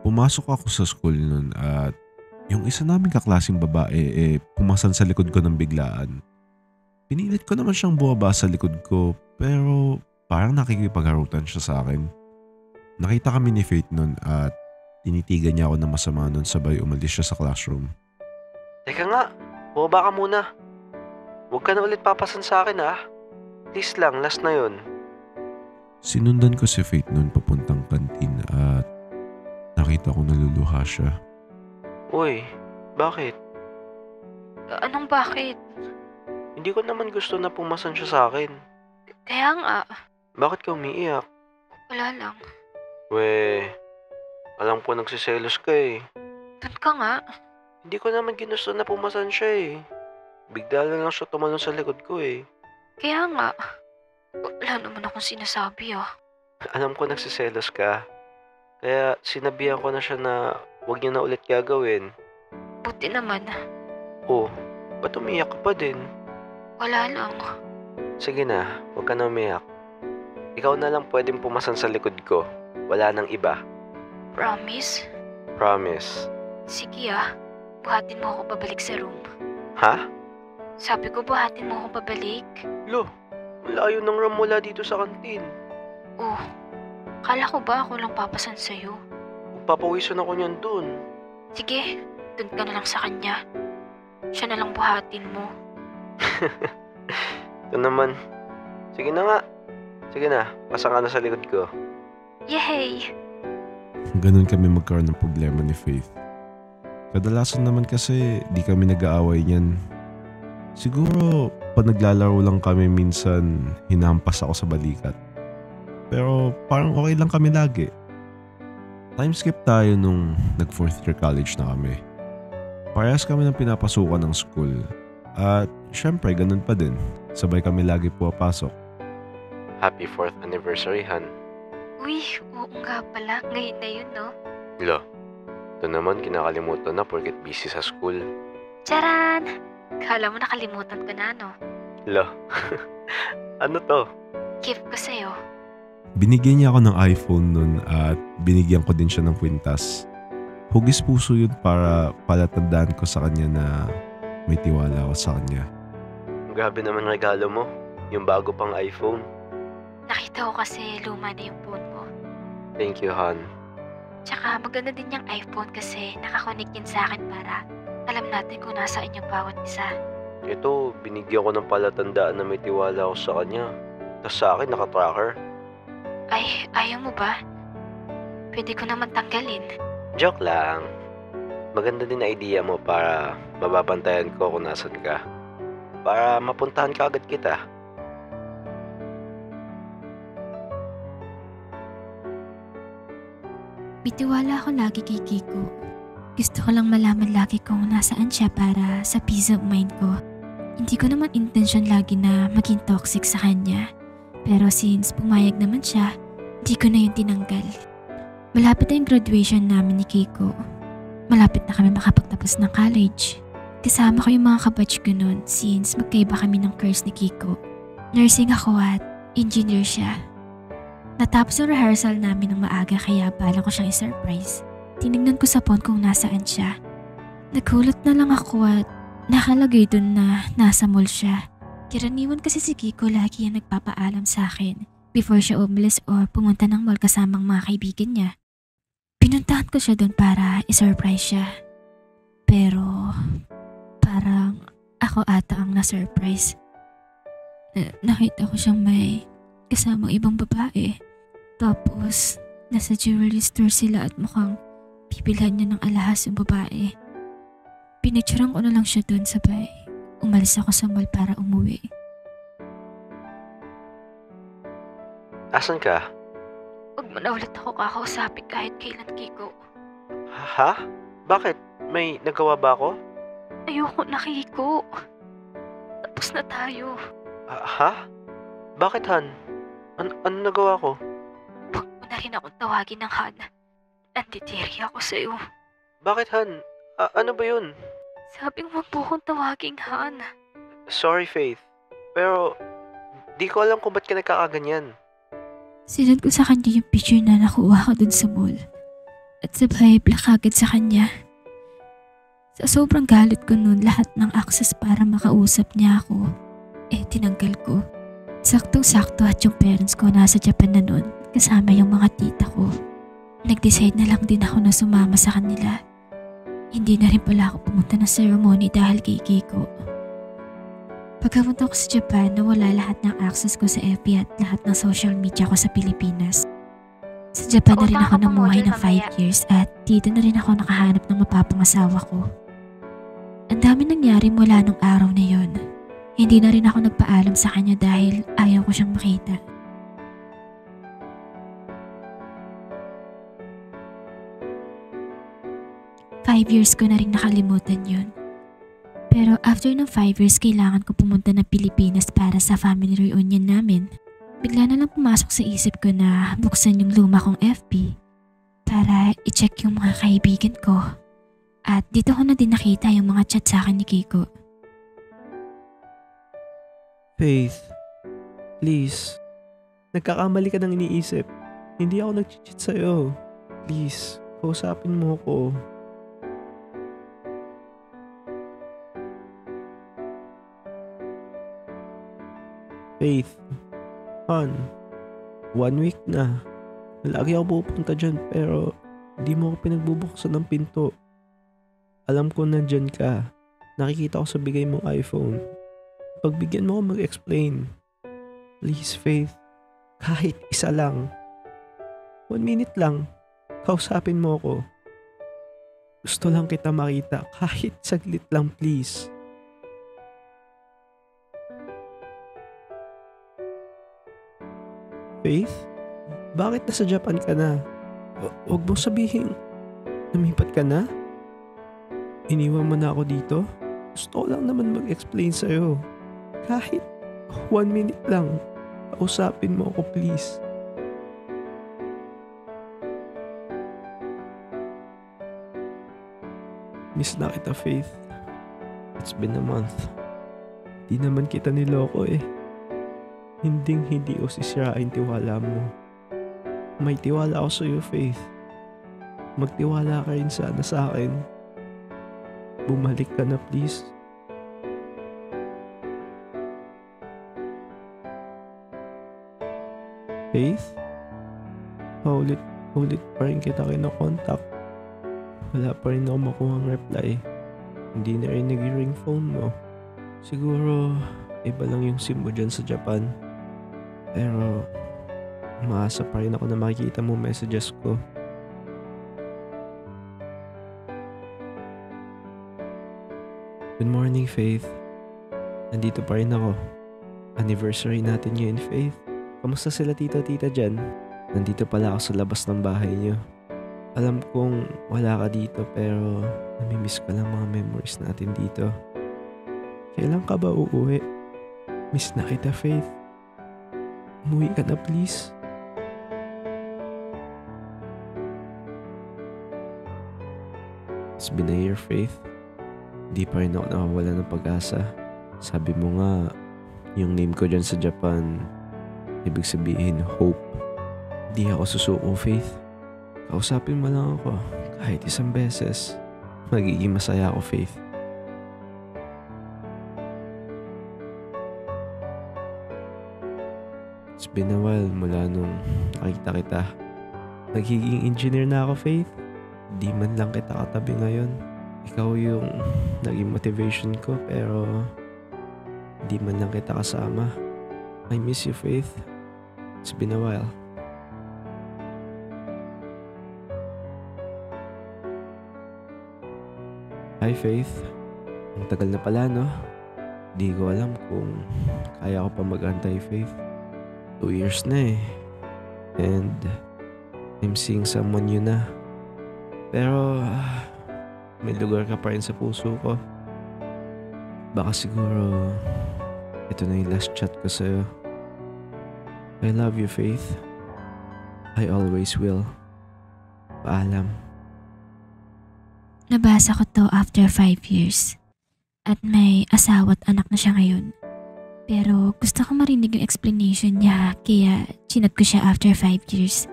Pumasok ako sa school nun at yung isa naming kaklaseng babae pumasan sa likod ko ng biglaan. Pinilit ko naman siyang bumaba sa likod ko pero parang nakikipagharutan siya sa akin. Nakita kami ni Faith nun at tinitigan niya ako ng masama nun sabay umalis siya sa classroom. Teka nga, bumaba ka muna. Huwag ka na ulit papasan sa akin ha. Please lang, last na yun. Sinundan ko si Faith nun papuntang kantin at nakita ko naluluha siya. Uy, bakit? Anong bakit? Hindi ko naman gusto na pumasan siya sa akin. Kaya nga, Bakit ka umiiyak? wala lang. We, alam ko nagsiselos ka eh. Doon ka nga. Hindi ko naman ginusto na pumasan siya eh. Bigla lang siya tumalon sa likod ko eh. Kaya nga. Wala naman akong sinasabi ah. Alam ko nagsiselos ka. Kaya sinabihan ko na siya na huwag niya na ulit gagawin. Buti naman. Oh, ba't umiiyak ka pa din? Wala lang. Sige na, huwag ka na umiyak. Ikaw na lang pwedeng pumasan sa likod ko. Wala nang iba. Promise? Promise. Sige ah. Buhatin mo ako pabalik sa room. Ha? Sabi ko buhatin mo ako pabalik. Lo, malayo ng room mula dito sa kantin. Oh, kala ko ba ako lang papasan sa'yo? Magpapawisan ako niyan dun. Sige, dun ka na lang sa kanya. Siya na lang buhatin mo. Ito naman. Sige na nga. Sige na, pasang ka na sa likod ko. Yay! Ganun kami magkaroon ng problema ni Faith. Kadalasan naman kasi di kami nag-aaway niyan. Siguro pag naglalaro lang kami minsan hinampas ako sa balikat. Pero parang okay lang kami lagi. Time skip tayo nung nag 4th year college na kami. Parehas kami ng pinapasukan ng school. At syempre ganun pa din. Sabay kami lagi pumapasok. Happy 4th anniversary, Han. Uy, oo nga pala. Ngayon na yun, no? Lo, ito naman kinakalimutan na porket busy sa school. Charan! Kala mo nakalimutan ko na, no? Lo, ano to? Gift ko sa'yo. Binigyan niya ako ng iPhone nun at binigyan ko din siya ng kwintas. Hugis puso yun para palatandaan ko sa kanya na may tiwala ako sa kanya. Grabe naman regalo mo. Yung bago pang iPhone. Nakita ko kasi luma na yung phone mo. Thank you, Han. Tsaka maganda din yung iPhone kasi nakakonect yun sa akin para alam natin kung nasaan yung bawat isa. Ito, binigyan ko ng palatandaan na may tiwala ako sa kanya. Tapos sa akin, naka-tracker. Ay, ayaw mo ba? Pwede ko naman tanggalin. Joke lang. Maganda din na idea mo para mababantayan ko kung nasan ka. Para mapuntahan ka agad kita. Bitiwala ako lagi kay Kiko. Gusto ko lang malaman lagi kung nasaan siya para sa peace of mind ko. Hindi ko naman intention lagi na maging toxic sa kanya. Pero since pumayag naman siya, hindi ko na yun tinanggal. Malapit na yung graduation namin ni Kiko. Malapit na kami makapagtapos ng college. Kasama ko yung mga kabatch ko nun since magkaiba kami ng course ni Kiko. Nursing ako at engineer siya. Natapos ang rehearsal namin ng maaga kaya bala ko siyang i-surprise. Tinignan ko sa phone kung nasaan siya. Nagulat na lang ako at nakalagay dun na nasa mall siya. Karaniwan kasi si Kiko lagi yung nagpapaalam sa akin before siya umalis or pumunta ng mall kasamang mga kaibigan niya. Pinuntahan ko siya dun para i-surprise siya. Pero parang ako ata ang na-surprise. Nakita ko siyang may kasamang ibang babae. Tapos nasa jewelry store sila at mukhang bibilhan niya ng alahas yung babae. Pinicturean ko na lang siya dun sabay. Umalis ako sa mall para umuwi. Asan ka? Huwag mo na ulit ako kakausapin kahit kailan, Kiko. Ha? Bakit? May nagawa ba ako? Ayoko na, Kiko. Tapos na tayo. Ha? Bakit, Han? Ano nagawa ko? Huwag mo na rin akong tawagin ng Han. Nanditiri ako sa'yo. Bakit, Han? Ano ba yun? Sabing huwag mo akong tawaging Han. Sorry, Faith. Pero, di ko alam kung ba't ka nagkakaganyan. Sinad ko sa kanya yung picture na nakuha ko dun sa mall. at sabay block agad sa kanya. Sa sobrang galit ko noon, lahat ng access para makausap niya ako, tinanggal ko. Saktong-sakto at yung parents ko nasa Japan na noon, kasama yung mga tita ko. Nag-decide na lang din ako na sumama sa kanila. Hindi na rin pala ako pumunta ng ceremony dahil kay Kiko. Pagkapunta ko sa Japan, nawala lahat ng access ko sa FB at lahat ng social media ko sa Pilipinas. Sa Japan na rin ako namuhay ng 5 years at dito na rin ako nakahanap ng mapapangasawa ko. Ang dami nangyari mula nung araw na yon. Hindi na rin ako nagpaalam sa kanya dahil ayaw ko siyang makita. Five years ko na rin nakalimutan yun. Pero after ng 5 years, kailangan ko pumunta ng Pilipinas para sa family reunion namin. Bigla na lang pumasok sa isip ko na buksan yung luma kong FB para i-check yung mga kaibigan ko. At dito ko na din nakita yung mga chat sa akin ni Kiko. Faith, please. Nagkakamali ka ng iniisip. Hindi ako nag-cheat sa'yo. Please, kausapin mo ako. Faith, hon, 1 week na. Lagi ako pupunta dyan pero hindi mo ako pinagbubuksan ng pinto. Alam ko nandyan ka. Nakikita ko sa bigay mong iPhone. Pagbigyan mo ako mag-explain. Please, Faith. Kahit isa lang. 1 minute lang. Kausapin mo ako. Gusto lang kita makita. Kahit saglit lang, please. Faith? Bakit nasa Japan ka na? Huwag mo sabihin. Lumipat ka na? Iniwan mo na ako dito? Gusto ko lang naman mag-explain sa'yo. Kahit 1 minute lang. Kausapin mo ako, please. Miss na kita, Faith. It's been a month. Di naman kita niloko eh. Hindi o sisirain tiwala mo. May tiwala ako sa'yo, Faith. Magtiwala ka rin sana sa akin. Bumalik ka na, please. Faith? Ulit pa rin kita kinokontak. Wala pa rin ako makuhang reply. Hindi na rin nag-ring phone mo. Siguro, iba lang yung SIM mo dyan sa Japan. Pero, umaasa pa rin ako na makikita mo messages ko. Good morning, Faith. Nandito pa rin ako. Anniversary natin ngayon, Faith. Kamusta sila tita dyan? Nandito pala ako sa labas ng bahay niyo. Alam kong wala ka dito pero namimiss ko lang mga memories natin dito. Kailan ka ba uuwi? Miss na kita, Faith. Umuwi ka na, please. It's been a year, Faith. Di pa rin ako nakawala ng pag-asa. Sabi mo nga, yung name ko dyan sa Japan, ibig sabihin, hope. Di ako susuko, Faith. Kausapin mo lang ako, kahit isang beses. Magiging masaya ako, Faith. It's been a while mula nung nakita kita. Nagiging engineer na ako, Faith. Di man lang kita katabi ngayon. Ikaw yung naging motivation ko pero di man lang kita kasama. I miss you, Faith. It's been a while. Hi, Faith. Ang tagal na pala, no? Di ko alam kung kaya ko pa mag-antay, Faith. 2 years na eh. And I'm seeing someone new na. Pero may lugar ka pa rin sa puso ko. Baka siguro ito na yung last chat ko sa'yo. I love you, Faith. I always will. Paalam. Nabasa ko to after 5 years. At may asawa at anak na siya ngayon. Pero gusto ko marinig yung explanation niya kaya chinat ko siya after 5 years.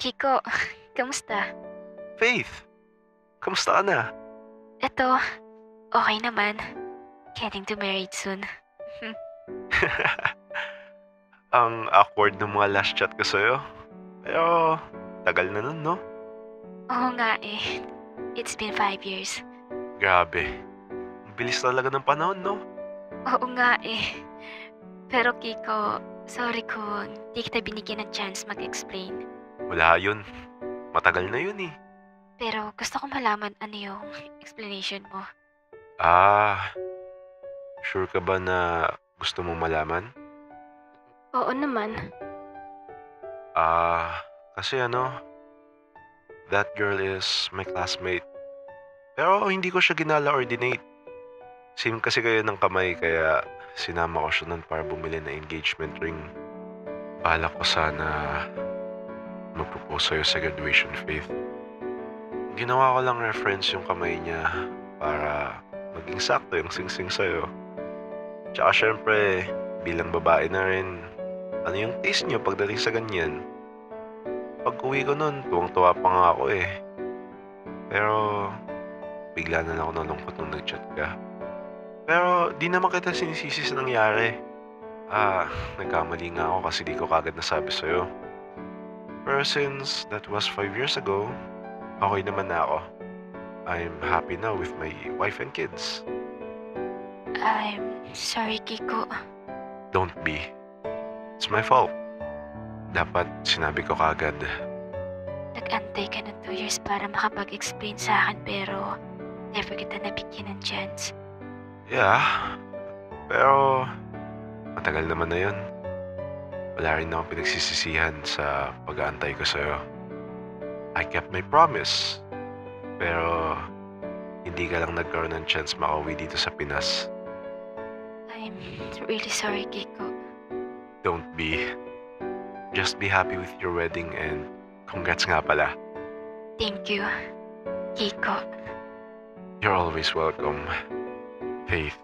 Kiko, kamusta? Faith! Kamusta ka na? Eto, okay naman. Getting to married soon. Ang awkward ng mga last chat ko sa'yo. Pero, tagal na nun, no? Oo nga eh. It's been 5 years. Grabe. Ang bilis talaga ng panahon, no? Oo nga eh. Pero Kiko, sorry kung di kita binigyan ng chance mag-explain. Wala yun. Matagal na yun eh. Pero gusto ko malaman ano yung explanation mo. Sure ka ba na gusto mong malaman? Oo naman. Kasi that girl is my classmate. Pero hindi ko siya ginala-ordinate. Same kasi kayo ng kamay kaya sinama ko siya nun para bumili ng engagement ring. Balak ko sana mag-propose sa'yo sa graduation, Faith. Ginawa ko lang reference yung kamay niya para maging sakto yung sing-sing sa'yo. Tsaka syempre, bilang babae na rin, ano yung taste niyo pagdating sa ganyan? Pag uwi ko nun, tuwang-tuwa pa nga ako eh. Pero, bigla na lang ako nalungkot nung nag-chat ka. Pero, di naman kita sinisisi sa nangyari. Nagkamali nga ako kasi di ko kagad nasabi sa'yo. Pero since that was 5 years ago, okay naman na ako. I'm happy now with my wife and kids. I'm sorry Kiko. Don't be. It's my fault. Dapat sinabi ko kagad. Nag-antay ka ng 2 years para makapag-explain sa akin pero never kita nabigyan ng chance. Yeah. Pero matagal naman na yun. Wala rin akong pinagsisisihan sa pag-aantay ko sa'yo. I kept my promise. Pero hindi ka lang nagkaroon ng chance makauwi dito sa Pinas. I'm really sorry Kiko. Don't be. Just be happy with your wedding and congrats nga pala. Thank you, Kiko. You're always welcome, Faith.